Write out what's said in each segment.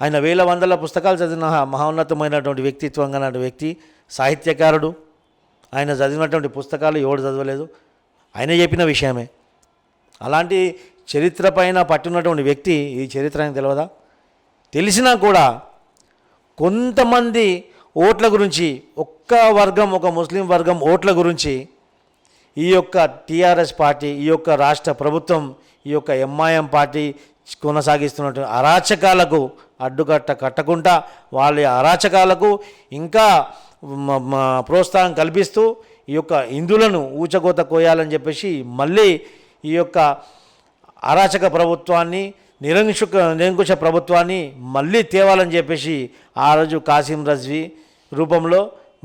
ఆయన వేల వందల పుస్తకాలు చదివిన మహోన్నతమైనటువంటి వ్యక్తిత్వం గల వ్యక్తి, సాహిత్యకారుడు. ఆయన చదివినటువంటి పుస్తకాలు ఎవడు చదవలేదు, ఆయన చెప్పిన విషయమే. అలాంటి చరిత్ర పైన పట్టున్నటువంటి వ్యక్తి ఈ చరిత్ర ఆయనకు తెలియదా? తెలిసినా కూడా కొంతమంది ఓట్ల గురించి, ఒక్క వర్గం, ఒక ముస్లిం వర్గం ఓట్ల గురించి ఈ యొక్క టీఆర్ఎస్ పార్టీ, ఈ యొక్క రాష్ట్ర ప్రభుత్వం, ఈ యొక్క ఎంఐఎం పార్టీ కొనసాగిస్తున్నటువంటి అరాచకాలకు అడ్డుకట్ట కట్టకుండా వాళ్ళ అరాచకాలకు ఇంకా ప్రోత్సాహం కల్పిస్తూ ఈ యొక్క హిందువులను ఊచకోత కోయాలని చెప్పేసి మళ్ళీ ఈ యొక్క అరాచక ప్రభుత్వాన్ని, నిరంకుశ ప్రభుత్వాన్ని మళ్ళీ తేవాలని చెప్పేసి ఆ రోజు కాసిం రజ్వీ రూపంలో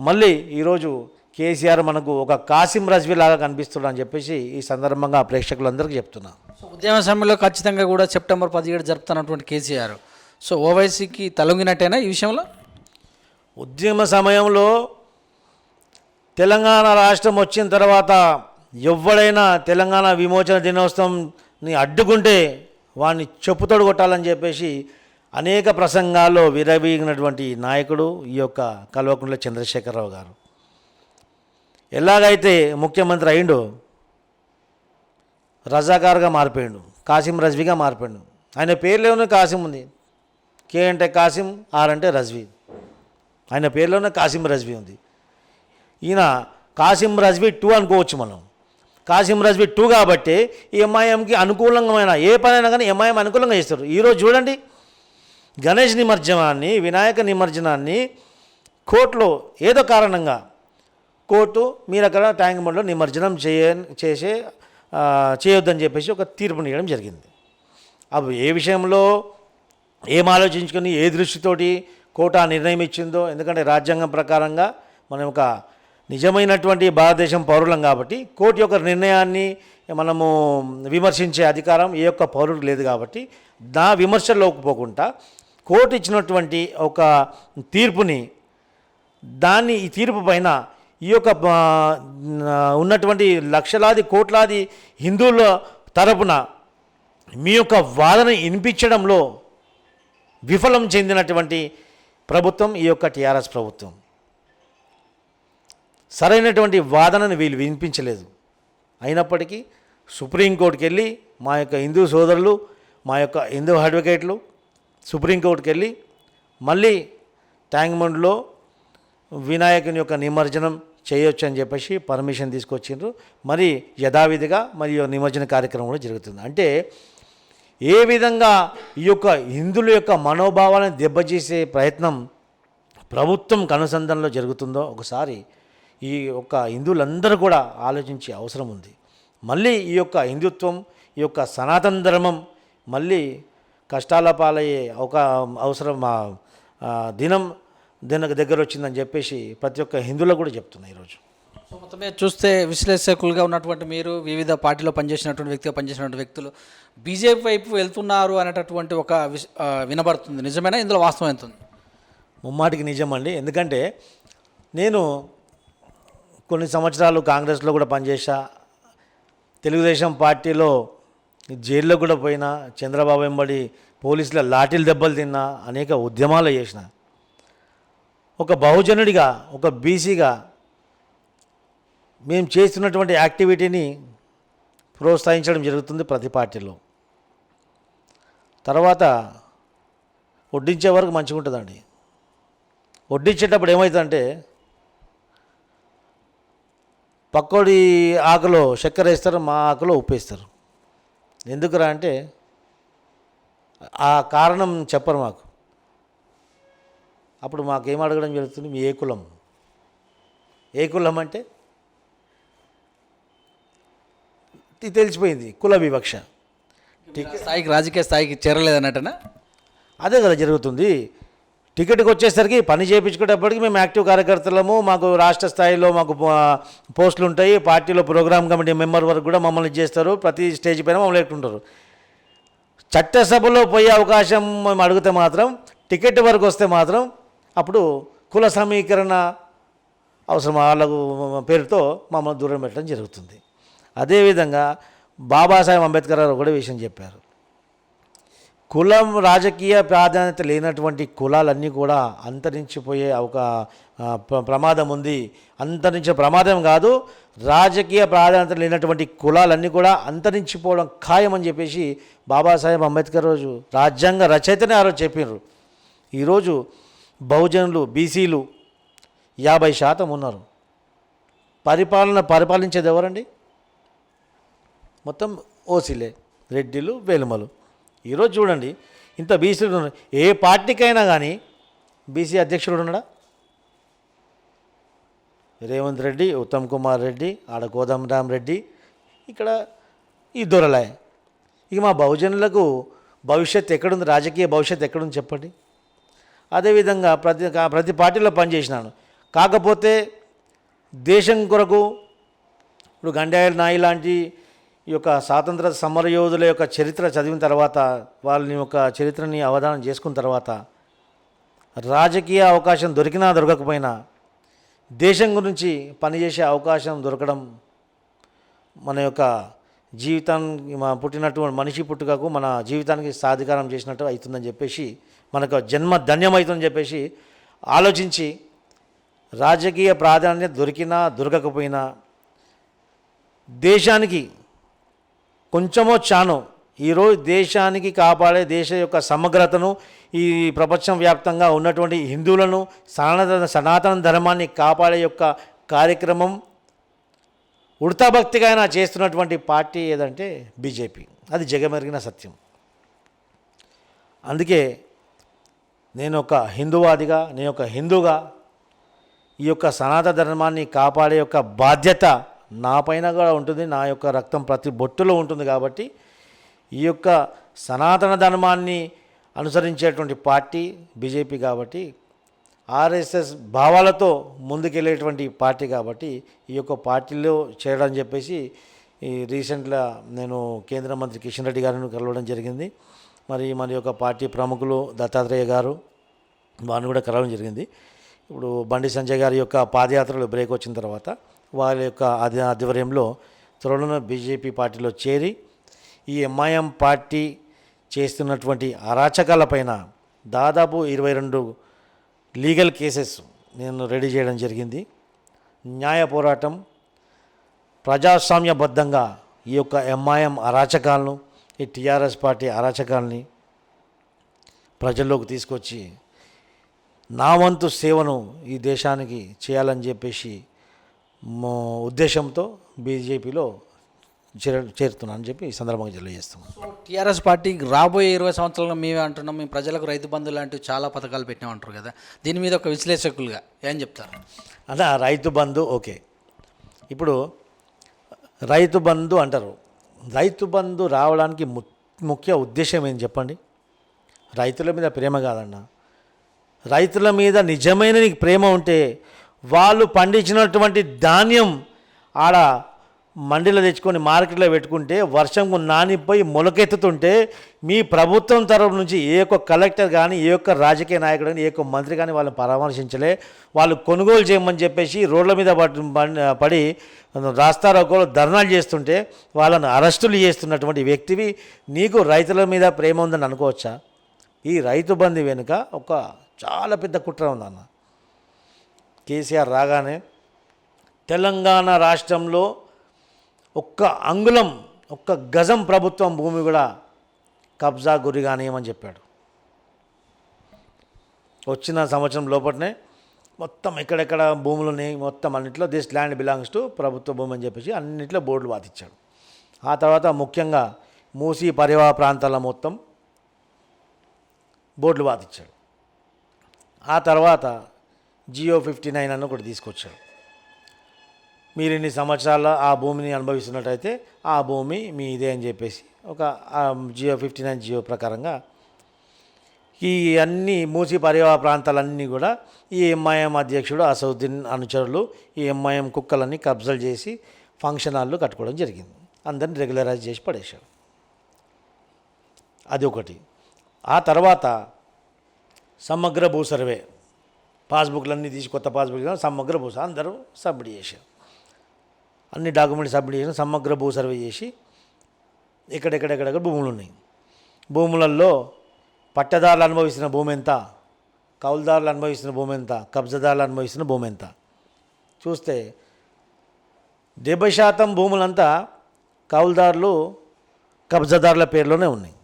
మళ్ళీ ఈరోజు కేసీఆర్ మనకు ఒక కాసిం రజ్వీ లాగా కనిపిస్తున్నాడు అని చెప్పేసి ఈ సందర్భంగా ప్రేక్షకులందరికీ చెప్తున్నా. సో ఉద్యమ సమయంలో ఖచ్చితంగా కూడా సెప్టెంబర్ 17 జరుపుతున్నటువంటి కేసీఆర్, సో ఓవైసీకి తలొంగినట్టేనా ఈ విషయంలో? ఉద్యమ సమయంలో తెలంగాణ రాష్ట్రం వచ్చిన తర్వాత ఎవడైనా తెలంగాణ విమోచన దినోత్సవంని అడ్డుకుంటే వాడిని చెప్పుతోడు కొట్టాలని చెప్పేసి అనేక ప్రసంగాల్లో విరవీగినటువంటి నాయకుడు ఈ యొక్క కల్వకుంట్ల చంద్రశేఖరరావు గారు. ఎలాగైతే ముఖ్యమంత్రి అయిండో రజాకార్గా మారిపోయాడు, కాసిం రజ్వీగా మారిపోయాడు. ఆయన పేర్లోనే కాసిం ఉంది. కే అంటే కాసిం, ఆర్ అంటే రజ్వీ. ఆయన పేర్లోనే కాసిం రజ్వీ ఉంది. ఈయన కాసిం రజ్వీ 2 అనుకోవచ్చు మనం. కాసిం రజ్వీ 2 కాబట్టి ఈ ఎంఐఎంకి అనుకూలంగా ఏ పనైనా కానీ ఎంఐఎం అనుకూలంగా చేస్తారు. ఈరోజు చూడండి, గణేష్ నిమజ్జనాన్ని, వినాయక నిమజ్జనాన్ని కోర్టులో ఏదో కారణంగా కోర్టు మీరు అక్కడ ట్యాంక్ బండ్లో నిమజ్జనం చేయొద్దని చెప్పేసి ఒక తీర్పునివ్వడం జరిగింది. అప్పుడు ఏ విషయంలో ఏం ఆలోచించుకొని ఏ దృష్టితోటి కోర్టు ఆ నిర్ణయం ఇచ్చిందో, ఎందుకంటే రాజ్యాంగం ప్రకారంగా మనం ఒక నిజమైనటువంటి భారతదేశం పౌరులం కాబట్టి కోర్టు యొక్క నిర్ణయాన్ని మనము విమర్శించే అధికారం ఏ యొక్క పౌరుడికి లేదు కాబట్టి నా విమర్శల్లోకి పోకుండా కోర్టు ఇచ్చినటువంటి ఒక తీర్పుని ఈ తీర్పు పైన ఈ యొక్క ఉన్నటువంటి లక్షలాది కోట్లాది హిందువుల తరపున మీ యొక్క వాదన వినిపించడంలో విఫలం చెందినటువంటి ప్రభుత్వం ఈ యొక్క టీఆర్ఎస్ ప్రభుత్వం. సరైనటువంటి వాదనను వీళ్ళు వినిపించలేదు. అయినప్పటికీ సుప్రీంకోర్టుకి వెళ్ళి మా యొక్క హిందూ సోదరులు, మా యొక్క హిందూ అడ్వకేట్లు సుప్రీంకోర్టుకి వెళ్ళి మళ్ళీ ట్యాంక్ బండ్లో వినాయకుని యొక్క నిమజ్జనం చేయొచ్చు అని చెప్పేసి పర్మిషన్ తీసుకొచ్చిండ్రు. మరి యథావిధిగా మరియు నిమజ్జన కార్యక్రమం కూడా జరుగుతుంది. అంటే ఏ విధంగా ఈ యొక్క హిందువుల యొక్క మనోభావాలను దెబ్బతీసే ప్రయత్నం ప్రభుత్వం కనుసంధానంలో జరుగుతుందో ఒకసారి ఈ యొక్క హిందువులందరూ కూడా ఆలోచించే అవసరం ఉంది. మళ్ళీ ఈ యొక్క హిందుత్వం, ఈ యొక్క సనాతన ధర్మం మళ్ళీ కష్టాల పాలయ్యే ఒక అవసరం దినం దగ్గర వచ్చిందని చెప్పేసి ప్రతి ఒక్క హిందువులకు కూడా చెప్తున్నా ఈరోజు. సో మొత్తమే చూస్తే విశ్లేషకులుగా ఉన్నటువంటి మీరు, వివిధ పార్టీలో పనిచేసినటువంటి వ్యక్తులు బీజేపీ వైపు వెళ్తున్నారు అనేటటువంటి ఒక వినబడుతుంది. నిజమేనా? ఇందులో వాస్తవం ఎంత ఉంది? ముమ్మాటికి నిజమండి. ఎందుకంటే నేను కొన్ని సంవత్సరాలు కాంగ్రెస్లో కూడా పనిచేసా, తెలుగుదేశం పార్టీలో జైల్లో కూడా పోయినా, చంద్రబాబు వెంబడి పోలీసుల లాఠీలు దెబ్బలు తిన్నా, అనేక ఉద్యమాలు చేసిన. ఒక బహుజనుడిగా, ఒక బీసీగా మేము చేస్తున్నటువంటి యాక్టివిటీని ప్రోత్సహించడం జరుగుతుంది ప్రతి పార్టీలో. తర్వాత వడ్డించే వరకు మంచిగా ఉంటుందండి. వడ్డించేటప్పుడు ఏమవుతుందంటే పక్కోడి ఆకులో చక్కెర వేస్తారు, మా ఆకులో ఉప్పు వేస్తారు. ఎందుకురా అంటే ఆ కారణం చెప్పరు మాకు. అప్పుడు మాకేం అడగడం జరుగుతుంది, మీ ఏ కులం? ఏ కులం అంటే తెలిసిపోయింది, కుల వివక్ష. స్థాయికి, రాజకీయ స్థాయికి చేరలేదన్నట్టనా? అదే కదా జరుగుతుంది. టికెట్కి వచ్చేసరికి పని చేయించుకునేటప్పటికి మేము యాక్టివ్ కార్యకర్తలము, మాకు రాష్ట్ర స్థాయిలో మాకు పోస్టులు ఉంటాయి, పార్టీలో ప్రోగ్రామ్ కమిటీ మెంబర్ వరకు కూడా మమ్మల్ని చేస్తారు, ప్రతి స్టేజ్ పైన మమ్మల్ని ఎక్కుంటారు. చట్టసభలో పోయే అవకాశం మేము అడిగితే మాత్రం, టికెట్ వరకు వస్తే మాత్రం అప్పుడు కుల సమీకరణ అవసరం వాళ్ళకు పేరుతో మమ్మల్ని దూరం పెట్టడం జరుగుతుంది. అదేవిధంగా బాబాసాహెబ్ అంబేద్కర్ గారు ఒకటే విషయం చెప్పారు, కులం రాజకీయ ప్రాధాన్యత లేనటువంటి కులాలన్నీ కూడా అంతరించిపోయే ఒక ప్రమాదం ఉంది. అంతరించే ప్రమాదం కాదు, రాజకీయ ప్రాధాన్యత లేనటువంటి కులాలన్నీ కూడా అంతరించిపోవడం ఖాయమని చెప్పేసి బాబాసాహెబ్ అంబేద్కర్ రోజు రాజ్యాంగ రచయితనే ఆ రోజు చెప్పినారు. ఈరోజు బహుజనులు బీసీలు 50% ఉన్నారు. పరిపాలించేది ఎవరండి? మొత్తం ఓసీలే, రెడ్డిలు, వేలుమలు. ఈరోజు చూడండి, ఇంత బీసీలు ఉన్నారు. ఏ పార్టీకైనా కానీ బీసీ అధ్యక్షుడు ఉన్నాడా? రేవంత్ రెడ్డి, ఉత్తమ్ కుమార్ రెడ్డి, ఆడ కోదండరామ్ రెడ్డి, ఇక్కడ ఈ దొరలాయ్. ఇక మా బహుజనులకు భవిష్యత్తు ఎక్కడుంది? రాజకీయ భవిష్యత్తు ఎక్కడుంది చెప్పండి. అదేవిధంగా ప్రతి పార్టీలో పనిచేసినాను. కాకపోతే దేశం కొరకు ఇప్పుడు గండాయల నాయి లాంటి ఈ యొక్క స్వాతంత్ర సమరయోధుల యొక్క చరిత్ర చదివిన తర్వాత, వాళ్ళని యొక్క చరిత్రని అవధానం చేసుకున్న తర్వాత, రాజకీయ అవకాశం దొరికినా దొరకకపోయినా దేశం గురించి పనిచేసే అవకాశం దొరకడం మన యొక్క జీవితానికి, పుట్టినటువంటి మనిషి పుట్టుకకు మన జీవితానికి సాధికారం చేసినట్టు అవుతుందని చెప్పేసి, మనకు జన్మ ధన్యమవుతుందని చెప్పేసి ఆలోచించి రాజకీయ ప్రాధాన్యత దొరికినా దొరకకపోయినా దేశానికి కొంచెమో చానో ఈరోజు దేశానికి కాపాడే, దేశ యొక్క సమగ్రతను, ఈ ప్రపంచవ్యాప్తంగా ఉన్నటువంటి హిందువులను, సనాతన ధర్మాన్ని కాపాడే యొక్క కార్యక్రమం ఉడతాభక్తిగా అయినా చేస్తున్నటువంటి పార్టీ ఏదంటే బీజేపీ. అది జగమెరిగిన సత్యం. అందుకే నేను ఒక హిందువాదిగా, నేను ఒక హిందూగా ఈ యొక్క సనాతన ధర్మాన్ని కాపాడే యొక్క బాధ్యత నా పైన కూడా ఉంటుంది. నా యొక్క రక్తం ప్రతి బొట్టులో ఉంటుంది. కాబట్టి ఈ యొక్క సనాతన ధర్మాన్ని అనుసరించేటువంటి పార్టీ బీజేపీ. కాబట్టి ఆర్ఎస్ఎస్ భావాలతో ముందుకెళ్ళేటువంటి పార్టీ. కాబట్టి ఈ యొక్క పార్టీలో చేరడం చెప్పేసి ఈ రీసెంట్గా నేను కేంద్ర మంత్రి కిషన్ రెడ్డి గారిని కలవడం జరిగింది. మరి మన యొక్క పార్టీ ప్రముఖులు దత్తాత్రేయ గారు, వారిని కూడా కలవడం జరిగింది. ఇప్పుడు బండి సంజయ్ గారి యొక్క పాదయాత్రలో బ్రేక్ వచ్చిన తర్వాత వారి యొక్క ఆధ్వర్యంలో త్వరలో బీజేపీ పార్టీలో చేరి ఈ ఎంఐఎం పార్టీ చేస్తున్నటువంటి అరాచకాలపైన దాదాపు 22 లీగల్ కేసెస్ నేను రెడీ చేయడం జరిగింది. న్యాయ పోరాటం ప్రజాస్వామ్యబద్ధంగా ఈ యొక్క ఎంఐఎం అరాచకాలను, ఈ టీఆర్ఎస్ పార్టీ అరాచకాలని ప్రజల్లోకి తీసుకొచ్చి నా వంతు సేవను ఈ దేశానికి చేయాలని చెప్పేసి ఉద్దేశంతో బీజేపీలో చేరుతున్నానని చెప్పి ఈ సందర్భంగా తెలియజేస్తున్నాం. టీఆర్ఎస్ పార్టీకి రాబోయే 20 సంవత్సరాల్లో మేమే అంటున్నాం, మేము ప్రజలకు రైతు బంధు లాంటివి చాలా పథకాలు పెట్టినామంటారు కదా, దీని మీద ఒక విశ్లేషకులుగా ఏం చెప్తారు? అలా రైతు బంధు ఓకే. ఇప్పుడు రైతు బంధు అంటారు. రైతు బంధు రావడానికి ముఖ్య ఉద్దేశం ఏం చెప్పండి? రైతుల మీద ప్రేమ కాదన్న. రైతుల మీద నిజమైన నీకు ప్రేమ ఉంటే వాళ్ళు పండించినటువంటి ధాన్యం ఆడ మండిలో తెచ్చుకొని మార్కెట్లో పెట్టుకుంటే వర్షంకు నానిపోయి మొలకెత్తుతుంటే మీ ప్రభుత్వం తరఫు నుంచి ఏ ఒక్క కలెక్టర్ కానీ, ఏ ఒక్క రాజకీయ నాయకుడు కానీ, ఏ ఒక్క మంత్రి కానీ వాళ్ళని పరామర్శించలే. వాళ్ళు కొనుగోలు చేయమని చెప్పేసి రోడ్ల మీద పడి రాస్తారోకోలు ధర్నాలు చేస్తుంటే వాళ్ళను అరెస్టులు చేస్తున్నటువంటి వ్యక్తివి నీకు రైతుల మీద ప్రేమ ఉందని అనుకోవచ్చా? ఈ రైతు బంధు వెనుక ఒక చాలా పెద్ద కుట్ర ఉందన్న. కేసీఆర్ రాగానే తెలంగాణ రాష్ట్రంలో ఒక్క అంగుళం, ఒక్క గజం ప్రభుత్వం భూమి కూడా కబ్జా గురి కానియమని చెప్పాడు. వచ్చిన సంవత్సరం లోపలనే మొత్తం ఎక్కడెక్కడ భూములు ఉన్నాయి మొత్తం అన్నింటిలో దిస్ ల్యాండ్ బిలాంగ్స్ టు ప్రభుత్వ భూమి అని చెప్పేసి అన్నింటిలో బోర్డులు వాదించాడు. ఆ తర్వాత ముఖ్యంగా మూసీ పరివాహ ప్రాంతాల మొత్తం బోర్డులు వాదించాడు. ఆ తర్వాత జియో 59 అని ఒకటి తీసుకొచ్చాడు. మీరు ఇన్ని సంవత్సరాల ఆ భూమిని అనుభవిస్తున్నట్టయితే ఆ భూమి మీ ఇదే అని చెప్పేసి ఒక జియో 59 జియో ప్రకారంగా ఈ అన్ని మూసి పరివాహ ప్రాంతాలన్నీ కూడా ఈ ఎంఐఎం అధ్యక్షుడు అసదుద్దీన్ అనుచరులు ఈ ఎంఐఎం కుక్కలన్నీ కబ్జాలు చేసి ఫంక్షన్ హాల్లో కట్టుకోవడం జరిగింది. అందరిని రెగ్యులరైజ్ చేసి పడేశారు. అది ఒకటి. ఆ తర్వాత సమగ్ర భూ సర్వే పాస్బుక్లన్నీ తీసి కొత్త పాస్బుక్ సమగ్ర భూ అందరూ సబ్మిట్ చేశారు. అన్ని డాక్యుమెంట్స్ సబ్మిట్ చేసిన సమగ్ర భూ సర్వే చేసి ఎక్కడెక్కడెక్కడ భూములు ఉన్నాయి. భూములలో పట్టదారులు అనుభవిస్తున్న భూమి ఎంత, కౌలుదారులు అనుభవిస్తున్న భూమి ఎంత, కబ్జాదారులు అనుభవిస్తున్న భూమి ఎంత చూస్తే 70% భూములంతా కౌలుదారులు కబ్జాదారుల పేర్లోనే ఉన్నాయి.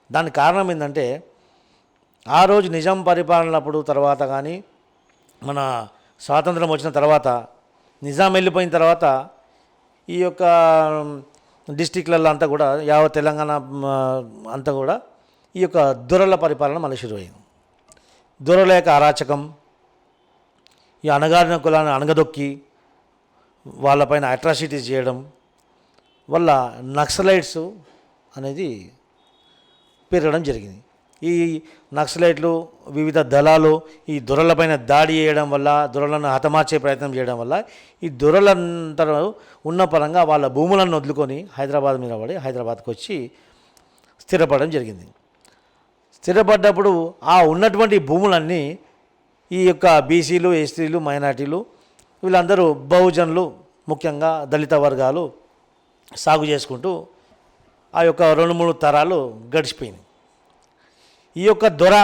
దానికి కారణం ఏంటంటే ఆ రోజు నిజాం పరిపాలనప్పుడు తర్వాత కానీ మన స్వాతంత్రం వచ్చిన తర్వాత నిజాం వెళ్ళిపోయిన తర్వాత ఈ యొక్క డిస్టిక్లలో అంతా కూడా యావత్ తెలంగాణ అంతా కూడా ఈ యొక్క దొరల పరిపాలన మళ్ళీ శురువైంది. దొరల యొక్క అరాచకం, ఈ అణగారిన కులాన్ని అణగదొక్కి వాళ్ళపైన అట్రాసిటీస్ చేయడం వల్ల నక్సలైట్స్ అనేది పెరగడం జరిగింది. ఈ నక్సలైట్లు వివిధ దళాలు ఈ దొరలపైన దాడి చేయడం వల్ల, దొరలను హతమార్చే ప్రయత్నం చేయడం వల్ల ఈ దొరలంతా ఉన్న పరంగా వాళ్ళ భూములను వదులుకొని హైదరాబాద్ మీద పడి హైదరాబాద్కి వచ్చి స్థిరపడడం జరిగింది. స్థిరపడ్డప్పుడు ఆ ఉన్నటువంటి భూములన్నీ ఈ యొక్క బీసీలు, ఎస్టీలు, మైనార్టీలు వీళ్ళందరూ బహుజనులు, ముఖ్యంగా దళిత వర్గాలు సాగు చేసుకుంటూ ఆ యొక్క 2-3 తరాలు గడిచిపోయినాయి. ఈ యొక్క దొర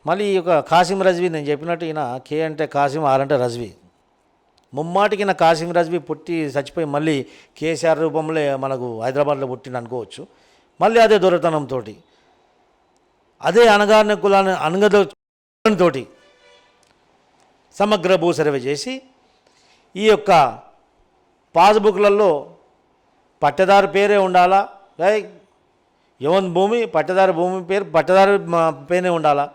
మళ్ళీ ఈ యొక్క కాసిం రజ్వీ, నేను చెప్పినట్టు ఈయన కే అంటే కాసిం, ఆర్ అంటే రజ్వీ, ముమ్మాటికి నా కాసిం రజ్వీ పుట్టి చచ్చిపోయి మళ్ళీ కేసీఆర్ రూపంలో మనకు హైదరాబాద్లో పుట్టిండు అనుకోవచ్చు. మళ్ళీ అదే దొరతనంతో అదే అణగారిన కులాన్ని అణగదోతో సమగ్ర భూ సర్వే చేసి ఈ యొక్క పాస్బుక్లలో పట్టదారు పేరే ఉండాలా, ఎవరి భూమి పట్టదారు భూమి పేరు పట్టదారు పేరే ఉండాలా,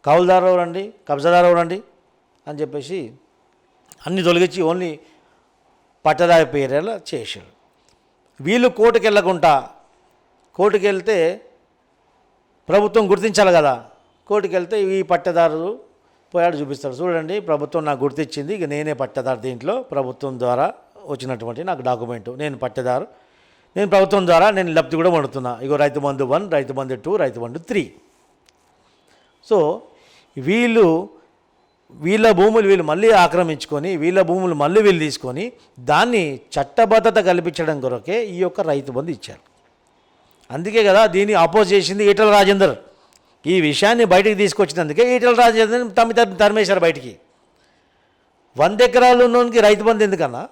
కౌలుదారు రండి, కబ్జాదారు రండి అని చెప్పేసి అన్నీ తొలగించి ఓన్లీ పట్టదారు పేరేలా చేశారు. వీళ్ళు కోర్టుకు వెళ్ళకుండా, కోర్టుకు వెళ్తే ప్రభుత్వం గుర్తించాలి కదా, కోర్టుకు వెళ్తే ఈ పట్టదారు పోయాడు చూపిస్తాడు, చూడండి ప్రభుత్వం నాకు గుర్తించింది, ఇక నేనే పట్టదారు, దీంట్లో ప్రభుత్వం ద్వారా వచ్చినటువంటి నాకు డాక్యుమెంటు, నేను పట్టదారు, నేను ప్రభుత్వం ద్వారా నేను లబ్ధి కూడా పొందుతున్నా, ఇగో రైతు బంధు 1, రైతు బంధు 2, రైతు బంధు 3. సో వీళ్ళ భూములు వీళ్ళు మళ్ళీ ఆక్రమించుకొని, వీళ్ళ భూములు మళ్ళీ వీళ్ళు తీసుకొని దాన్ని చట్టబద్ధత కల్పించడం కొరకే ఈ యొక్క రైతు బంధు ఇచ్చారు. అందుకే కదా దీన్ని అపోజ్ చేసింది ఈటల రాజేందర్. ఈ విషయాన్ని బయటికి తీసుకొచ్చినందుకే ఈటల రాజేందర్ తరిమేశారు బయటికి. 100 ఎకరాలు ఉన్నోనికి రైతు బంధు ఎందుకన్నా?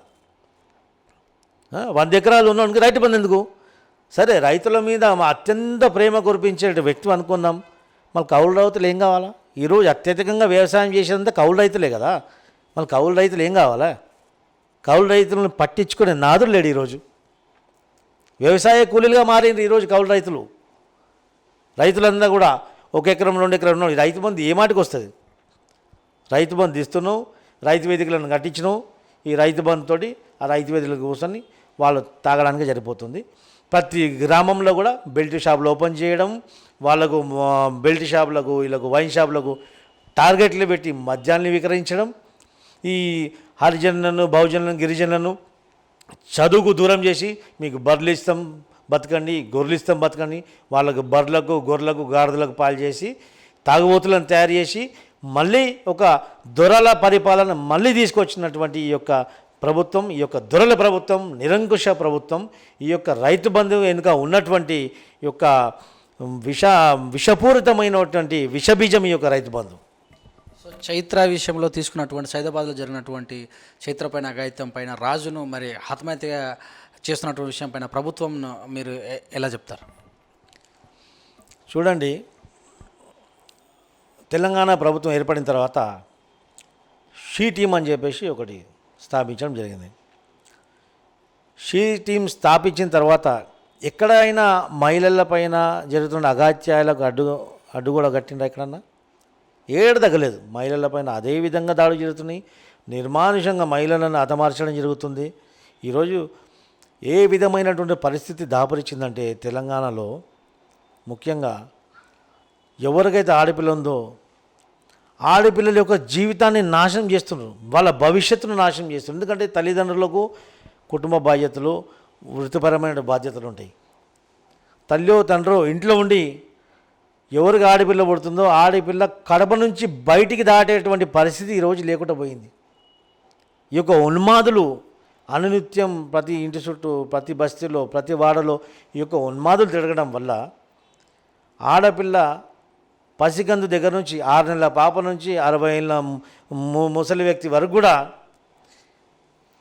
100 ఎకరాలు ఉన్నోనికి రైతు బంధు ఎందుకు? సరే, రైతుల మీద అత్యంత ప్రేమ కురిపించే వ్యక్తి అనుకుందాం, మళ్ళీ కౌలు రైతులు ఏం కావాలా? ఈరోజు అత్యధికంగా వ్యవసాయం చేసేదంతా కౌలు రైతులే కదా, మళ్ళీ కౌలు రైతులు ఏం కావాలా? కౌలు రైతులను పట్టించుకునే నాదులు లేడు. ఈరోజు వ్యవసాయ కూలీలుగా మారింది ఈరోజు కౌలు రైతులు. రైతులందరూ కూడా 1 ఎకరం 2 ఎకరం ఉన్నాడు. రైతు బంధు ఏ మాటకు వస్తుంది? రైతు బంధు ఇస్తున్నావు, రైతు వేదికలను కట్టించినావు, ఈ రైతు బంధుతోటి ఆ రైతు వేదికలకు కూర్చొని వాళ్ళు తాగడానికి సరిపోతుంది. ప్రతి గ్రామంలో కూడా బెల్ట్ షాపులు ఓపెన్ చేయడం, వాళ్ళకు బెల్ట్ షాపులకు, వీళ్ళకు వైన్ షాపులకు టార్గెట్లు పెట్టి మద్యాన్ని విక్రయించడం, ఈ హరిజనులను, బహుజనులను, గిరిజనులను చదువుకు దూరం చేసి మీకు బర్రెలు ఇస్తాం బతకండి, గొర్రెలు ఇస్తాం బతకండి, వాళ్ళకు బర్రెలకు, గొర్రెలకు, గాడిదలకు పాలు చేసి తాగుబోతులను తయారు చేసి మళ్ళీ ఒక దొరల పరిపాలన మళ్ళీ తీసుకొచ్చినటువంటి ఈ యొక్క ప్రభుత్వం, ఈ యొక్క దొరల ప్రభుత్వం, నిరంకుశ ప్రభుత్వం, ఈ యొక్క రైతు బంధు వెనుక ఉన్నటువంటి యొక్క విషపూరితమైనటువంటి విషబీజం ఈ యొక్క రైతు బంధు. సో చైత్ర విషయంలో తీసుకున్నటువంటి సైదాబాద్లో జరిగినటువంటి చైత్ర పైన, అఘాయిత్యం పైన, రాజును మరి ఆత్మహత్య చేస్తున్నటువంటి విషయం పైన ప్రభుత్వం మీరు ఎలా చెప్తారు? చూడండి, తెలంగాణ ప్రభుత్వం ఏర్పడిన తర్వాత షీ టీమ్ అని చెప్పేసి ఒకటి స్థాపించడం జరిగింది. షీ టీమ్ స్థాపించిన తర్వాత ఎక్కడైనా మహిళలపైన జరుగుతున్న అఘాత్యాలకు అడ్డు కూడా కట్టిండ్రా ఎక్కడన్నా? ఏడు తగ్గలేదు. మహిళలపైన అదే విధంగా దాడులు జరుగుతున్నాయి. నిర్మానుషంగా మహిళలను హతమార్చడం జరుగుతుంది. ఈరోజు ఏ విధమైనటువంటి పరిస్థితి దాపరిచిందంటే తెలంగాణలో ముఖ్యంగా ఎవరికైతే ఆడపిల్ల ఉందో ఆడపిల్లల యొక్క జీవితాన్ని నాశనం చేస్తున్నారు, వాళ్ళ భవిష్యత్తును నాశనం చేస్తున్నారు. ఎందుకంటే తల్లిదండ్రులకు కుటుంబ బాధ్యతలు, వృత్తిపరమైన బాధ్యతలు ఉంటాయి. తల్లో తండ్రో ఇంట్లో ఉండి ఎవరికి ఆడపిల్ల పుడుతుందో ఆడపిల్ల కడప నుంచి బయటికి దాటేటువంటి పరిస్థితి ఈరోజు లేకుండా పోయింది. ఈ యొక్క ఉన్మాదులు అనునిత్యం ప్రతి ఇంటి చుట్టూ, ప్రతి బస్తీలో, ప్రతి వాడలో ఈ యొక్క ఉన్మాదులు తిరగడం వల్ల ఆడపిల్ల పసికందు దగ్గర నుంచి 6 నెలల పాప నుంచి 60 ఏళ్ళ ముసలి వ్యక్తి వరకు కూడా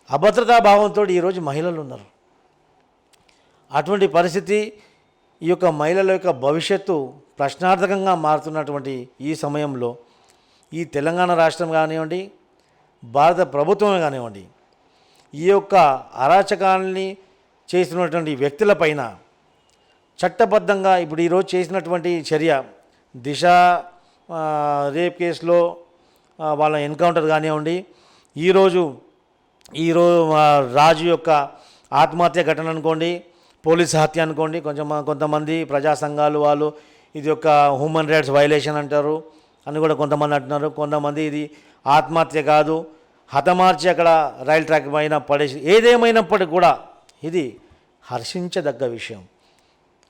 అభద్రతా భావంతో ఈరోజు మహిళలు ఉన్నారు. అటువంటి పరిస్థితి, ఈ యొక్క మహిళల యొక్క భవిష్యత్తు ప్రశ్నార్థకంగా మారుతున్నటువంటి ఈ సమయంలో ఈ తెలంగాణ రాష్ట్రం కానివ్వండి, భారత ప్రభుత్వమే కానివ్వండి, ఈ యొక్క అరాచకాలని చేస్తున్నటువంటి వ్యక్తులపైన చట్టబద్ధంగా ఇప్పుడు ఈరోజు చేసినటువంటి చర్య దిశ రేప్ కేసులో వాళ్ళ ఎన్కౌంటర్ కానివ్వండి, ఈరోజు రాజు యొక్క ఆత్మహత్య ఘటన అనుకోండి, పోలీస్ హత్య అనుకోండి, కొంతమంది ప్రజా సంఘాలు వాళ్ళు ఇది ఒక హ్యూమన్ రైట్స్ వైలేషన్ అంటారు అని కూడా కొంతమంది అంటున్నారు. కొంతమంది ఇది ఆత్మహత్య కాదు, హతమార్చి అక్కడ రైలు ట్రాక్ పైన పడేసి, ఏదేమైనప్పటికీ కూడా ఇది హర్షించదగ్గ విషయం.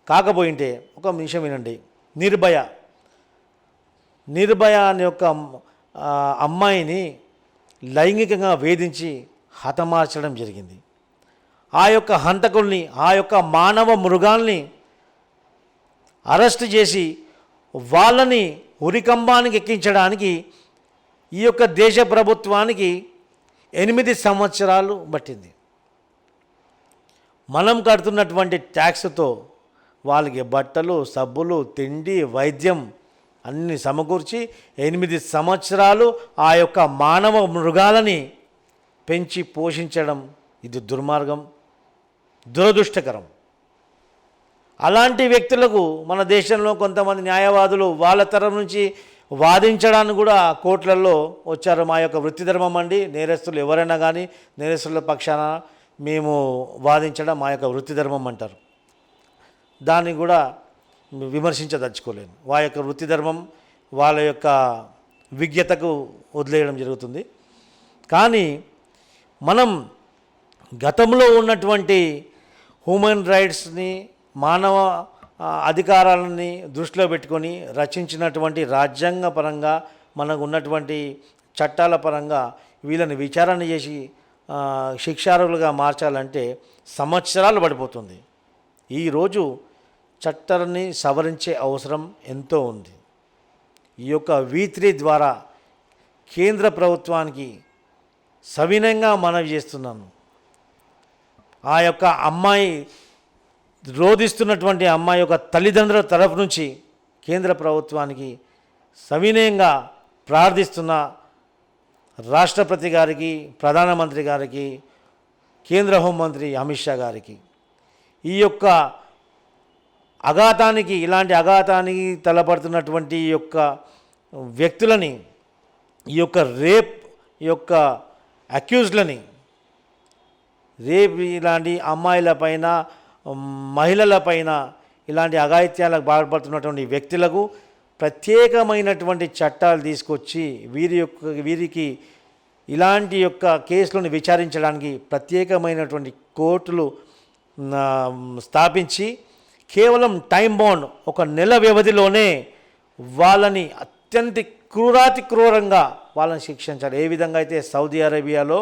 కాకపోయింటే ఒక నిమిషం వినండి, నిర్భయ అనే యొక్క అమ్మాయిని లైంగికంగా వేధించి హతమార్చడం జరిగింది. ఆ యొక్క హంతకుల్ని, ఆ యొక్క మానవ మృగాల్ని అరెస్ట్ చేసి వాళ్ళని ఉరికంబానికి ఎక్కించడానికి ఈ యొక్క దేశ ప్రభుత్వానికి 8 సంవత్సరాలు పట్టింది. మనం కడుతున్నటువంటి ట్యాక్స్తో వాళ్ళకి బట్టలు, సబ్బులు, తిండి, వైద్యం అన్ని సమకూర్చి 8 సంవత్సరాలు ఆ యొక్క మానవ మృగాలని పెంచి పోషించడం ఇది దుర్మార్గం, దురదృష్టకరం. అలాంటి వ్యక్తులకు మన దేశంలో కొంతమంది న్యాయవాదులు వాళ్ళ తరఫు నుంచి వాదించడానికి కూడా కోర్టులలో వచ్చారు. మా యొక్క వృత్తి ధర్మం అండి, నేరస్తులు ఎవరైనా కానీ నేరస్తుల పక్షాన మేము వాదించడం మా యొక్క వృత్తి ధర్మం అంటారు. దాన్ని కూడా విమర్శించదలుచుకోలేను. వాళ్ళ యొక్క వృత్తి ధర్మం, వాళ్ళ యొక్క విజ్ఞతకు వదిలేయడం జరుగుతుంది. కానీ మనం గతంలో ఉన్నటువంటి హ్యూమన్ రైట్స్ని, మానవ అధికారాలని దృష్టిలో పెట్టుకొని రచించినటువంటి రాజ్యాంగపరంగా మనకు ఉన్నటువంటి చట్టాల పరంగా వీళ్ళని విచారణ చేసి శిక్షార్హులుగా మార్చాలంటే సంవత్సరాలు పడిపోతుంది. ఈరోజు చట్టాన్ని సవరించే అవసరం ఎంతో ఉంది. ఈ యొక్క V3 ద్వారా కేంద్ర ప్రభుత్వానికి సవినయంగా మనవి చేస్తున్నాను. ఆ యొక్క అమ్మాయి రోధిస్తున్నటువంటి అమ్మాయి యొక్క తల్లిదండ్రుల తరఫు నుంచి కేంద్ర ప్రభుత్వానికి సవినయంగా ప్రార్థిస్తున్న రాష్ట్రపతి గారికి, ప్రధానమంత్రి గారికి, కేంద్ర హోంమంత్రి అమిత్ షా గారికి ఈ యొక్క అఘాతానికి, ఇలాంటి అఘాతానికి తలపడుతున్నటువంటి ఈ యొక్క వ్యక్తులని, ఈ యొక్క రేప్ యొక్క అక్యూజ్లని, రేప్ ఇలాంటి అమ్మాయిలపైన, మహిళలపైన ఇలాంటి అఘాయిత్యాలకు బాధపడుతున్నటువంటి వ్యక్తులకు ప్రత్యేకమైనటువంటి చట్టాలు తీసుకొచ్చి వీరికి ఇలాంటి యొక్క కేసులను విచారించడానికి ప్రత్యేకమైనటువంటి కోర్టులు స్థాపించి కేవలం టైం బౌండ్ 1 నెల వ్యవధిలోనే వాళ్ళని అత్యంత క్రూరాతి క్రూరంగా వాళ్ళని శిక్షించాలి. ఏ విధంగా అయితే సౌదీ అరేబియాలో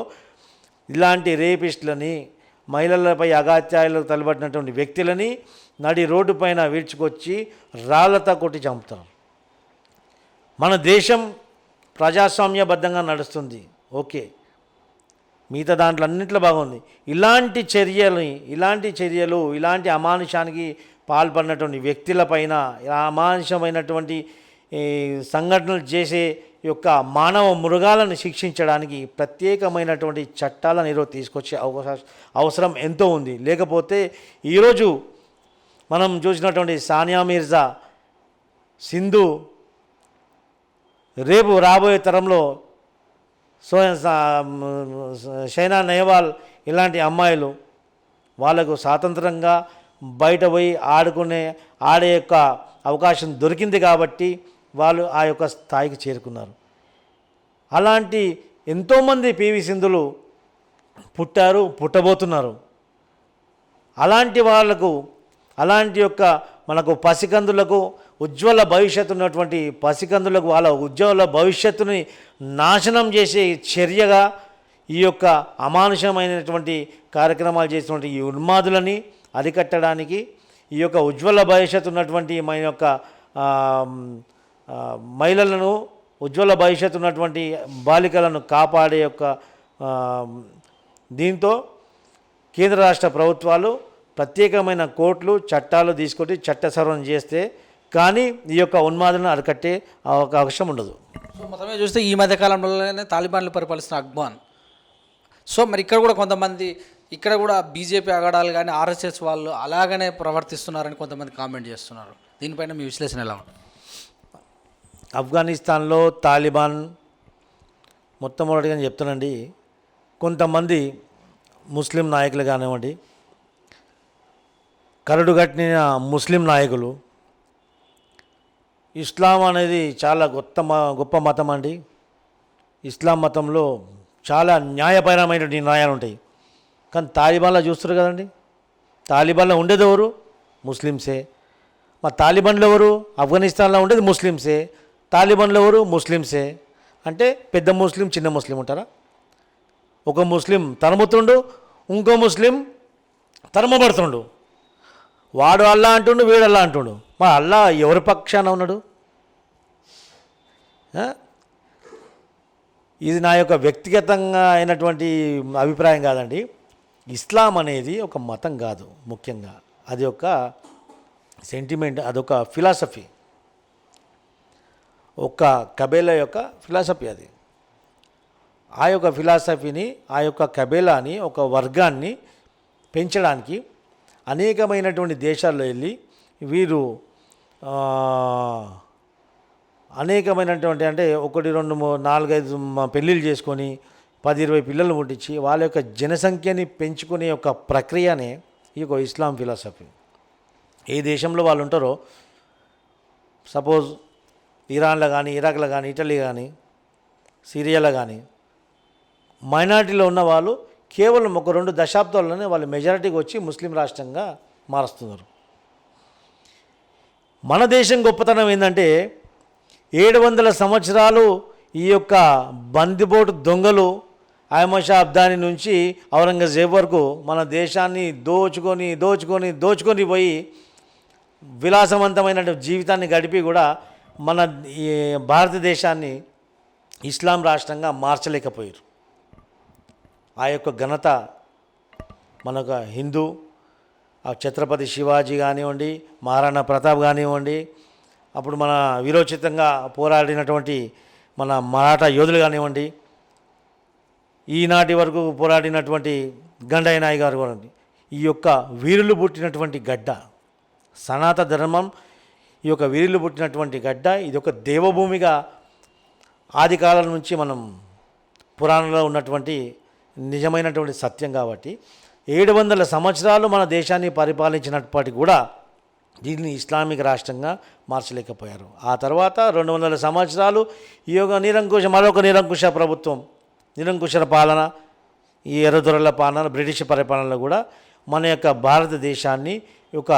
ఇలాంటి రేపిస్టులని, మహిళలపై అఘాత్యాలకు తలబడినటువంటి వ్యక్తులని నడి రోడ్డు పైన వీడ్చుకొచ్చి రాళ్లతో కొట్టి చంపుతారు. మన దేశం ప్రజాస్వామ్యబద్ధంగా నడుస్తుంది, ఓకే, మిగతా దాంట్లో అన్నింటిలో బాగుంది. ఇలాంటి చర్యలు ఇలాంటి అమానుషానికి పాల్పడినటువంటి వ్యక్తులపైన, అమానుషమైనటువంటి సంఘటనలు చేసే యొక్క మానవ మృగాలను శిక్షించడానికి ప్రత్యేకమైనటువంటి చట్టాలను ఈరోజు తీసుకొచ్చే అవసరం ఎంతో ఉంది. లేకపోతే ఈరోజు మనం చూసినటువంటి సానియా మీర్జా, సింధు, రేపు రాబోయే తరంలో సైనా నెహ్వాల్ ఇలాంటి అమ్మాయిలు వాళ్ళకు స్వాతంత్రంగా బయట పోయి ఆడే యొక్క అవకాశం దొరికింది కాబట్టి వాళ్ళు ఆ యొక్క స్థాయికి చేరుకున్నారు. అలాంటి ఎంతోమంది పివి సింధులు పుట్టారు, పుట్టబోతున్నారు. అలాంటి వాళ్లకు, అలాంటి యొక్క మనకు పసికందులకు, ఉజ్వల భవిష్యత్తు ఉన్నటువంటి పసికందులకు వాళ్ళ ఉజ్వల భవిష్యత్తుని నాశనం చేసే చర్యగా ఈ యొక్క అమానుషమైనటువంటి కార్యక్రమాలు చేసినటువంటి ఈ ఉన్మాదులని అరికట్టడానికి, ఈ యొక్క ఉజ్వల భవిష్యత్తు ఉన్నటువంటి మన యొక్క ఆ, ఆ, మహిళలను ఉజ్వల భవిష్యత్తు ఉన్నటువంటి బాలికలను కాపాడే యొక్క ఆ, దీంతో కేంద్ర రాష్ట్ర ప్రభుత్వాలు ప్రత్యేకమైన కోర్టులు చట్టాలు తీసుకొని చట్ట సవరణ చేస్తే కానీ ఈ యొక్క ఉన్మాదులను అరికట్టే అవకాశం ఉండదు. సో మొత్తమే చూస్తే ఈ మధ్య కాలంలోనే తాలిబాన్లు పరిపాలిస్తున్న అఫ్ఘాన్. సో మరి ఇక్కడ కూడా కొంతమంది ఇక్కడ కూడా బీజేపీ అగడాలు కానీ ఆర్ఎస్ఎస్ వాళ్ళు అలాగనే ప్రవర్తిస్తున్నారని కొంతమంది కామెంట్ చేస్తున్నారు. దీనిపైన మీ విశ్లేషణ ఎలా ఉంటుంది? ఆఫ్ఘనిస్తాన్లో తాలిబాన్ మొట్టమొదటిగా చెప్తానండి, కొంతమంది ముస్లిం నాయకులు కానివ్వండి, కరడుగట్టిన ముస్లిం నాయకులు, ఇస్లాం అనేది చాలా గొప్ప మతం అండి. ఇస్లాం మతంలో చాలా న్యాయపరమైన నిర్ణయాలు ఉంటాయి. కానీ తాలిబాన్లో చూస్తారు కదండి, తాలిబాన్లో ఉండేది ఎవరు? ముస్లిమ్సే. మా తాలిబాన్లో ఎవరు? ఆఫ్ఘనిస్తాన్లో ఉండేది ముస్లిమ్సే. తాలిబాన్లో ఎవరు? ముస్లిమ్సే. అంటే పెద్ద ముస్లిం చిన్న ముస్లిం ఉంటారా? ఒక ముస్లిం తరుముతుండు, ఇంకో ముస్లిం తరుమబడుతుండు. వాడు అల్లా అంటుండు, వీడు అల్లా అంటుండు. మా అల్లా ఎవరి పక్షాన ఉన్నాడు? ఇది నా యొక్క వ్యక్తిగతంగా అయినటువంటి అభిప్రాయం కాదండి. ఇస్లాం అనేది ఒక మతం కాదు, ముఖ్యంగా అది ఒక సెంటిమెంట్, అదొక ఫిలాసఫీ, ఒక కబేలా యొక్క ఫిలాసఫీ అది. ఆ యొక్క ఫిలాసఫీని, ఆ యొక్క కబేలాని, ఒక వర్గాన్ని పెంచడానికి అనేకమైనటువంటి దేశాల్లో వెళ్ళి వీరు అనేకమైనటువంటి అంటే 1, 2, 3, 4, 5 పెళ్ళిళ్ళు చేసుకొని 10, 20 పిల్లలు పుట్టించి వాళ్ళ యొక్క జనసంఖ్యని పెంచుకునే ఒక ప్రక్రియనే ఈ యొక్క ఇస్లాం ఫిలాసఫీ. ఏ దేశంలో వాళ్ళు ఉంటారో, సపోజ్ ఇరాన్లో కానీ, ఇరాక్లో కానీ, ఇటలీ కానీ, సిరియాలో కానీ, మైనారిటీలో ఉన్న వాళ్ళు కేవలం 1-2 దశాబ్దాల్లోనే వాళ్ళు మెజారిటీకి వచ్చి ముస్లిం రాష్ట్రంగా మారుస్తున్నారు. మన దేశం గొప్పతనం ఏంటంటే 700 సంవత్సరాలు ఈ యొక్క బందిపోటు దొంగలు అహ్మద్ షా అబ్దానీ నుంచి ఔరంగజేబ్ వరకు మన దేశాన్ని దోచుకొని పోయి విలాసవంతమైన జీవితాన్ని గడిపి కూడా మన ఈ భారతదేశాన్ని ఇస్లాం రాష్ట్రంగా మార్చలేకపోయారు. ఆ యొక్క ఘనత మనకు హిందూ ఛత్రపతి శివాజీ కానివ్వండి, మహారాణా ప్రతాప్ కానివ్వండి, అప్పుడు మన వీరోచితంగా పోరాడినటువంటి మన మరాఠా యోధులు కానివ్వండి, ఈనాటి వరకు పోరాడినటువంటి గండయ్య నాయక్ గారు కానివ్వండి, ఈ యొక్క వీరులు పుట్టినటువంటి గడ్డ సనాతన ధర్మం, ఈ యొక్క వీరులు పుట్టినటువంటి గడ్డ, ఇది ఒక దేవభూమిగా ఆది కాలం నుంచి మనం పురాణంలో ఉన్నటువంటి నిజమైనటువంటి సత్యం. కాబట్టి 700 సంవత్సరాలు మన దేశాన్ని పరిపాలించినప్పటికీ కూడా దీన్ని ఇస్లామిక్ రాష్ట్రంగా మార్చలేకపోయారు. ఆ తర్వాత 200 సంవత్సరాలు ఈ యొక్క మరొక నిరంకుశ ప్రభుత్వం, నిరంకుశ పాలన, ఈ ఎర్రదొరల పాలన, బ్రిటిష్ పరిపాలనలో కూడా మన యొక్క భారతదేశాన్ని ఒక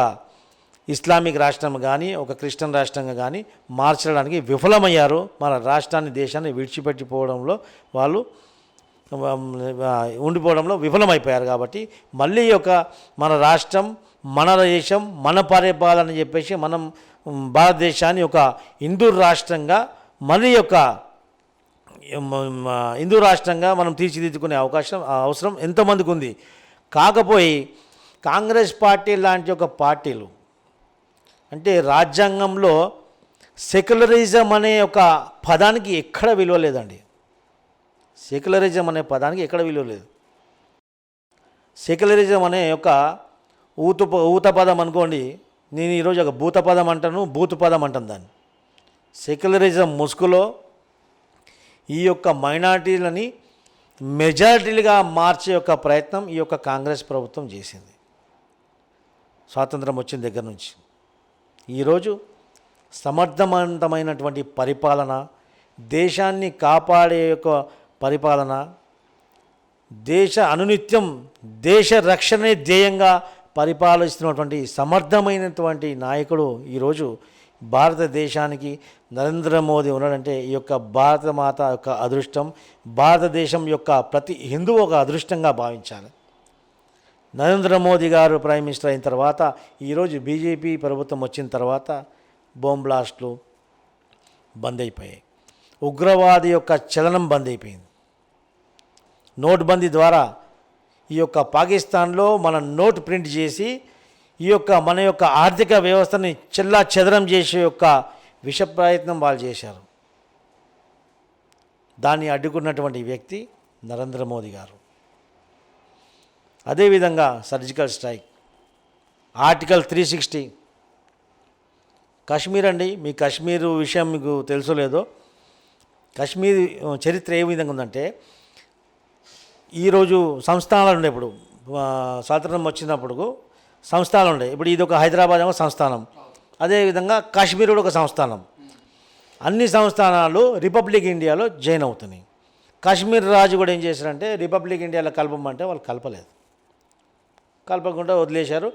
ఇస్లామిక్ రాష్ట్రం కానీ, ఒక క్రిస్టియన్ రాష్ట్రంగా కానీ మార్చడానికి విఫలమయ్యారు. మన రాష్ట్రాన్ని, దేశాన్ని విడిచిపెట్టిపోవడంలో వాళ్ళు ఉండిపోవడంలో విఫలమైపోయారు. కాబట్టి మళ్ళీ ఒక మన రాష్ట్రం, మన దేశం, మన పరిపాలన అని చెప్పేసి మనం భారతదేశాన్ని ఒక హిందూ రాష్ట్రంగా, మళ్ళీ యొక్క హిందూ రాష్ట్రంగా మనం తీర్చిదిద్దుకునే అవసరం ఎంతోమందికి ఉంది. కాకపోయి కాంగ్రెస్ పార్టీ లాంటి ఒక పార్టీలు అంటే రాజ్యాంగంలో సెక్యులరిజం అనే ఒక పదానికి ఎక్కడ విలువ లేదండి. సెక్యులరిజం అనే పదానికి ఎక్కడ విలువ లేదు. సెక్యులరిజం అనే ఒక ఊత పదం అనుకోండి, నేను ఈరోజు ఒక భూత పదం అంటాను, బూతు పదం అంటాను దాన్ని. సెక్యులరిజం ముసుగులో ఈ యొక్క మైనారిటీలని మెజారిటీలుగా మార్చే యొక్క ప్రయత్నం ఈ యొక్క కాంగ్రెస్ ప్రభుత్వం చేసింది స్వాతంత్రం వచ్చిన దగ్గర నుంచి. ఈరోజు సమర్థవంతమైనటువంటి పరిపాలన, దేశాన్ని కాపాడే యొక్క పరిపాలన, అనునిత్యం దేశ రక్షణే ధ్యేయంగా పరిపాలిస్తున్నటువంటి సమర్థమైనటువంటి నాయకుడు ఈరోజు భారతదేశానికి నరేంద్ర మోదీ ఉన్నాడంటే ఈ యొక్క భారత మాత యొక్క అదృష్టం, భారతదేశం యొక్క ప్రతి హిందువు ఒక అదృష్టంగా భావించాలి. నరేంద్ర మోదీ గారు ప్రైమ్ మినిస్టర్ అయిన తర్వాత, ఈరోజు బీజేపీ ప్రభుత్వం వచ్చిన తర్వాత బాంబ్ బ్లాస్ట్లు బంద్ అయిపోయాయి. ఉగ్రవాది యొక్క చలనం బంద్ అయిపోయింది. నోట్బందీ ద్వారా ఈ యొక్క పాకిస్తాన్లో మన నోట్ ప్రింట్ చేసి ఈ యొక్క మన యొక్క ఆర్థిక వ్యవస్థని చెల్లా చెదరం చేసే యొక్క విష ప్రయత్నం వాళ్ళు చేశారు. దాన్ని అడ్డుకున్నటువంటి వ్యక్తి నరేంద్ర మోదీ గారు. అదేవిధంగా సర్జికల్ స్ట్రైక్, ఆర్టికల్ 360. కాశ్మీర్ అండి, మీ కాశ్మీర్ విషయం మీకు తెలుసో లేదో, కాశ్మీర్ చరిత్ర ఏ విధంగా ఉందంటే, ఈరోజు సంస్థానాలు ఉండే, ఇప్పుడు స్వాతంత్రం వచ్చినప్పుడు సంస్థానాలు ఉండే. ఇప్పుడు ఇది ఒక హైదరాబాద్ ఏమో సంస్థానం, అదేవిధంగా కాశ్మీర్ కూడా ఒక సంస్థానం. అన్ని సంస్థానాలు రిపబ్లిక్ ఇండియాలో జాయిన్ అవుతున్నాయి. కాశ్మీర్ రాజు కూడా ఏం చేశారంటే రిపబ్లిక్ ఇండియాలో కలపమంటే వాళ్ళు కలపలేదు, కలపకుండా వదిలేశారు.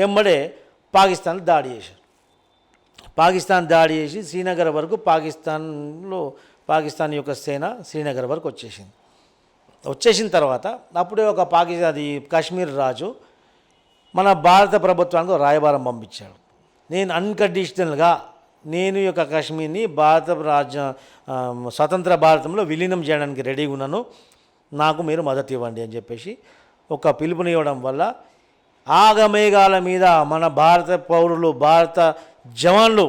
ఎంబడే పాకిస్తాన్ దాడి చేశారు. పాకిస్తాన్ దాడి చేసి శ్రీనగర్ వరకు పాకిస్తాన్ యొక్క సేన శ్రీనగర్ వరకు వచ్చేసిన తర్వాత అప్పుడే ఒక అది కాశ్మీర్ రాజు మన భారత ప్రభుత్వానికి రాయబారం పంపించాడు. నేను అన్కండిషనల్గా నేను ఈ యొక్క కాశ్మీర్ని స్వతంత్ర భారతంలో విలీనం చేయడానికి రెడీగా ఉన్నాను, నాకు మీరు మద్దతు ఇవ్వండి అని చెప్పేసి ఒక పిలుపునివ్వడం వల్ల ఆగమేఘాల మీద మన భారత పౌరులు, భారత జవాన్లు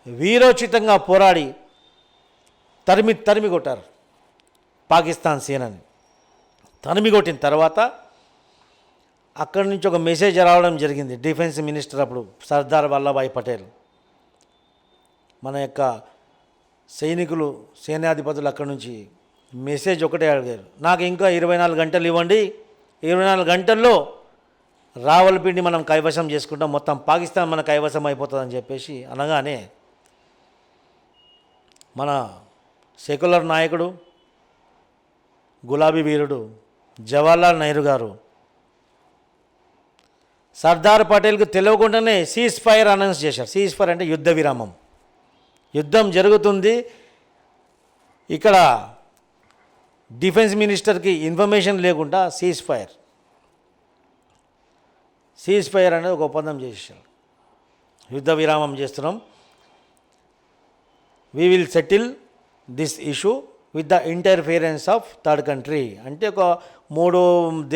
వీరోచితంగా పోరాడి తరిమి కొట్టారు పాకిస్తాన్ సేనని. తరిమి కొట్టిన తర్వాత అక్కడి నుంచి ఒక మెసేజ్ రావడం జరిగింది. డిఫెన్స్ మినిస్టర్ అప్పుడు సర్దార్ వల్లభాయ్ పటేల్, మన యొక్క సైనికులు, సేనాధిపతులు అక్కడి నుంచి మెసేజ్ ఒకటే అడిగారు, నాకు ఇంకా 24 గంటలు ఇవ్వండి, 24 గంటల్లో రావల్పిండి మనం కైవసం చేసుకుంటాం, మొత్తం పాకిస్తాన్ మన కైవసం అయిపోతుందని చెప్పేసి అనగానే మన సెక్యులర్ నాయకుడు, గులాబీ వీరుడు జవహర్లాల్ నెహ్రూ గారు సర్దార్ పటేల్కు తెలియకుండానే సీజ్ ఫైర్ అనౌన్స్ చేశారు. సీజ్ ఫైర్ అంటే యుద్ధ విరామం, యుద్ధం జరుగుతుంది, ఇక్కడ డిఫెన్స్ మినిస్టర్కి ఇన్ఫర్మేషన్ లేకుండా సీజ్ ఫైర్ అనేది ఒక ఒప్పందం చేశారు. యుద్ధ విరామం చేస్తున్నాం, we will settle this issue with the interference of third country. అంటే ఒక మూడో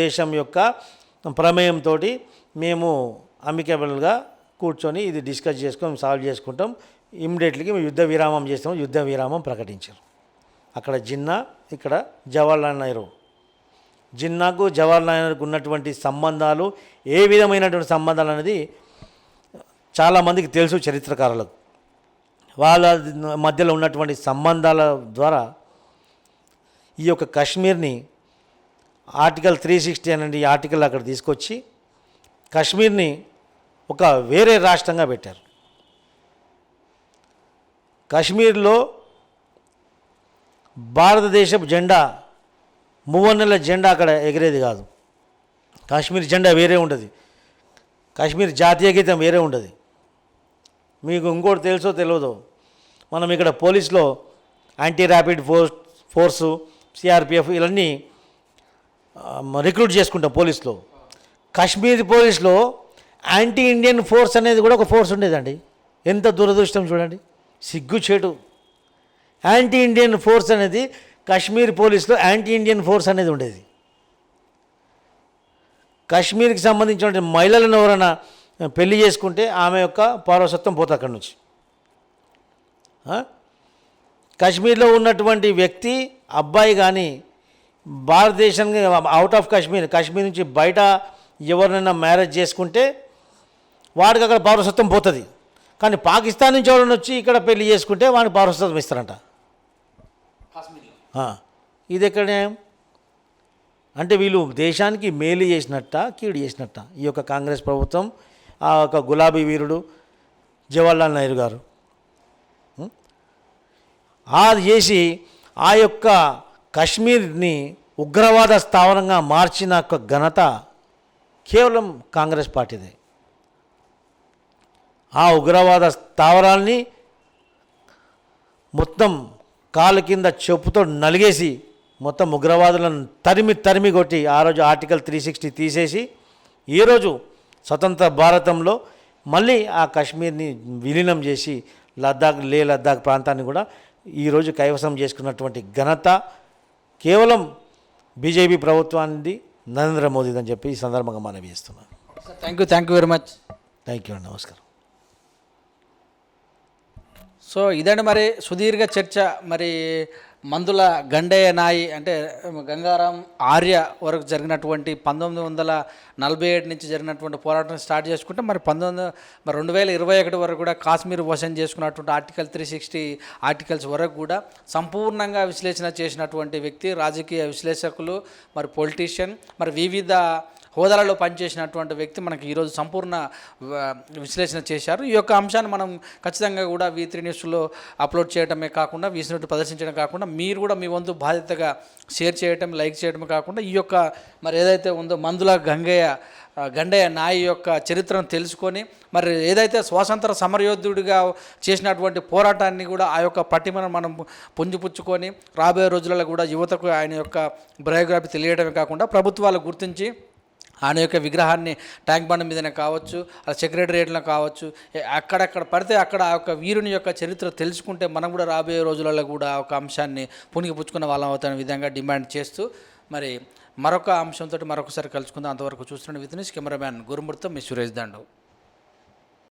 దేశం యొక్క ప్రమేయంతో మేము అమికబుల్గా కూర్చొని ఇది డిస్కస్ చేసుకొని సాల్వ్ చేసుకుంటాం, ఇమ్మీడియట్లీ మేము యుద్ధ విరామం చేస్తాం. యుద్ధ విరామం ప్రకటించారు. అక్కడ జిన్నా, ఇక్కడ జవహర్లాల్ నెహ్రూ. జిన్నాకు జవహర్లాల్ నెహ్రూకు ఉన్నటువంటి సంబంధాలు, ఏ విధమైనటువంటి సంబంధాలు అనేది చాలామందికి తెలుసు చరిత్రకారులకు. వాళ్ళ మధ్యలో ఉన్నటువంటి సంబంధాల ద్వారా ఈ యొక్క కాశ్మీర్ని ఆర్టికల్ 360 అనే ఆర్టికల్ అక్కడ తీసుకొచ్చి కాశ్మీర్ని ఒక వేరే రాష్ట్రంగా పెట్టారు. కాశ్మీర్లో భారతదేశపు జెండా, మూవన్నెల జెండా అక్కడ ఎగిరేది కాదు. కాశ్మీర్ జెండా వేరే ఉంటుంది, కాశ్మీర్ జాతీయ గీతం వేరే ఉంటుంది. మీకు ఇంకోటి తెలుసో తెలియదో, మనం ఇక్కడ పోలీసులో యాంటీ ర్యాపిడ్ ఫోర్సు, సిఆర్పిఎఫ్ ఇవన్నీ రిక్రూట్ చేసుకుంటాం పోలీసులో. కాశ్మీర్ పోలీసులో యాంటీ ఇండియన్ ఫోర్స్ అనేది కూడా ఒక ఫోర్స్ ఉండేదండి. ఎంత దురదృష్టం చూడండి, సిగ్గుచేటు. యాంటీ ఇండియన్ ఫోర్స్ అనేది కాశ్మీర్ పోలీసులో యాంటీ ఇండియన్ ఫోర్స్ అనేది ఉండేది. కాశ్మీర్కి సంబంధించిన మహిళలను ఎవరైనా పెళ్లి చేసుకుంటే ఆమె యొక్క పౌరసత్వం పోతుంది అక్కడి నుంచి. కాశ్మీర్లో ఉన్నటువంటి వ్యక్తి, అబ్బాయి కానీ భారతదేశానికి అవుట్ ఆఫ్ కాశ్మీర్ నుంచి బయట ఎవరినైనా మ్యారేజ్ చేసుకుంటే వాడికి అక్కడ పౌరసత్వం పోతుంది. కానీ పాకిస్తాన్ నుంచి ఎవరైనా వచ్చి ఇక్కడ పెళ్లి చేసుకుంటే వాడికి పౌరసత్వం ఇస్తారంట. ఇది ఎక్కడ అంటే వీళ్ళు దేశానికి మేలు చేసినట్ట, కీడు చేసినట్ట ఈ యొక్క కాంగ్రెస్ ప్రభుత్వం, ఆ యొక్క గులాబీ వీరుడు జవహర్లాల్ నెహ్రూ గారు అది చేసి ఆ యొక్క కాశ్మీర్ని ఉగ్రవాద స్థావరంగా మార్చిన ఘనత కేవలం కాంగ్రెస్ పార్టీదే. ఆ ఉగ్రవాద స్థావరాల్ని మొత్తం కాలు కింద చెప్పుతో నలిగేసి మొత్తం ఉగ్రవాదులను తరిమి కొట్టి ఆ రోజు ఆర్టికల్ 360 తీసేసి ఈరోజు స్వతంత్ర భారతంలో మళ్ళీ ఆ కాశ్మీర్ని విలీనం చేసి లద్దాఖ్ ప్రాంతాన్ని కూడా ఈరోజు కైవసం చేసుకున్నటువంటి ఘనత కేవలం బీజేపీ ప్రభుత్వానికి నరేంద్ర మోదీది అని చెప్పి ఈ సందర్భంగా మనవి చేస్తున్నాను. Thank you very much. Thank you అండి, నమస్కారం. సో ఇదండి మరి సుదీర్ఘ చర్చ. మరి మందుల గండయ్య నాయి అంటే గంగారాం ఆర్య వరకు జరిగినటువంటి 1947 నుంచి జరిగినటువంటి పోరాటం స్టార్ట్ చేసుకుంటే మరి 2021 వరకు కూడా కాశ్మీర్ వశం చేసుకున్నటువంటి ఆర్టికల్ 360 ఆర్టికల్స్ వరకు కూడా సంపూర్ణంగా విశ్లేషణ చేసినటువంటి వ్యక్తి, రాజకీయ విశ్లేషకులు, మరి పొలిటీషియన్, మరి వివిధ హోదాలలో పనిచేసినటువంటి వ్యక్తి మనకి ఈరోజు సంపూర్ణ విశ్లేషణ చేశారు. ఈ యొక్క అంశాన్ని మనం ఖచ్చితంగా కూడా V3 న్యూస్లో అప్లోడ్ చేయడమే కాకుండా వీసినట్టు ప్రదర్శించడం కాకుండా మీరు కూడా మీ వంతు బాధ్యతగా షేర్ చేయటం, లైక్ చేయడమే కాకుండా ఈ యొక్క మరి ఏదైతే ఉందో మందుల గండయ్య నాయి యొక్క చరిత్రను తెలుసుకొని మరి ఏదైతే స్వాతంత్ర సమరయోధుడిగా చేసినటువంటి పోరాటాన్ని కూడా ఆ యొక్క పట్టిమను మనం పుంజుపుచ్చుకొని రాబోయే రోజులలో కూడా యువతకు ఆయన యొక్క బయోగ్రఫీ తెలియడమే కాకుండా ప్రభుత్వాలు గుర్తించి ఆయన యొక్క విగ్రహాన్ని ట్యాంక్ బండ్ మీదనే కావచ్చు, అలా సెక్రటరియట్లో కావచ్చు, అక్కడక్కడ పడితే అక్కడ ఆ యొక్క వీరుని యొక్క చరిత్ర తెలుసుకుంటే మనం కూడా రాబోయే రోజులలో కూడా ఒక అంశాన్ని పుణికిపుచ్చుకున్న వాళ్ళం అవుతున్న విధంగా డిమాండ్ చేస్తూ మరి మరొక అంశంతో మరొకసారి కలుసుకుందాం. అంతవరకు చూస్తున్న with news cameraman గురుమూర్తితో me Suresh Dandu.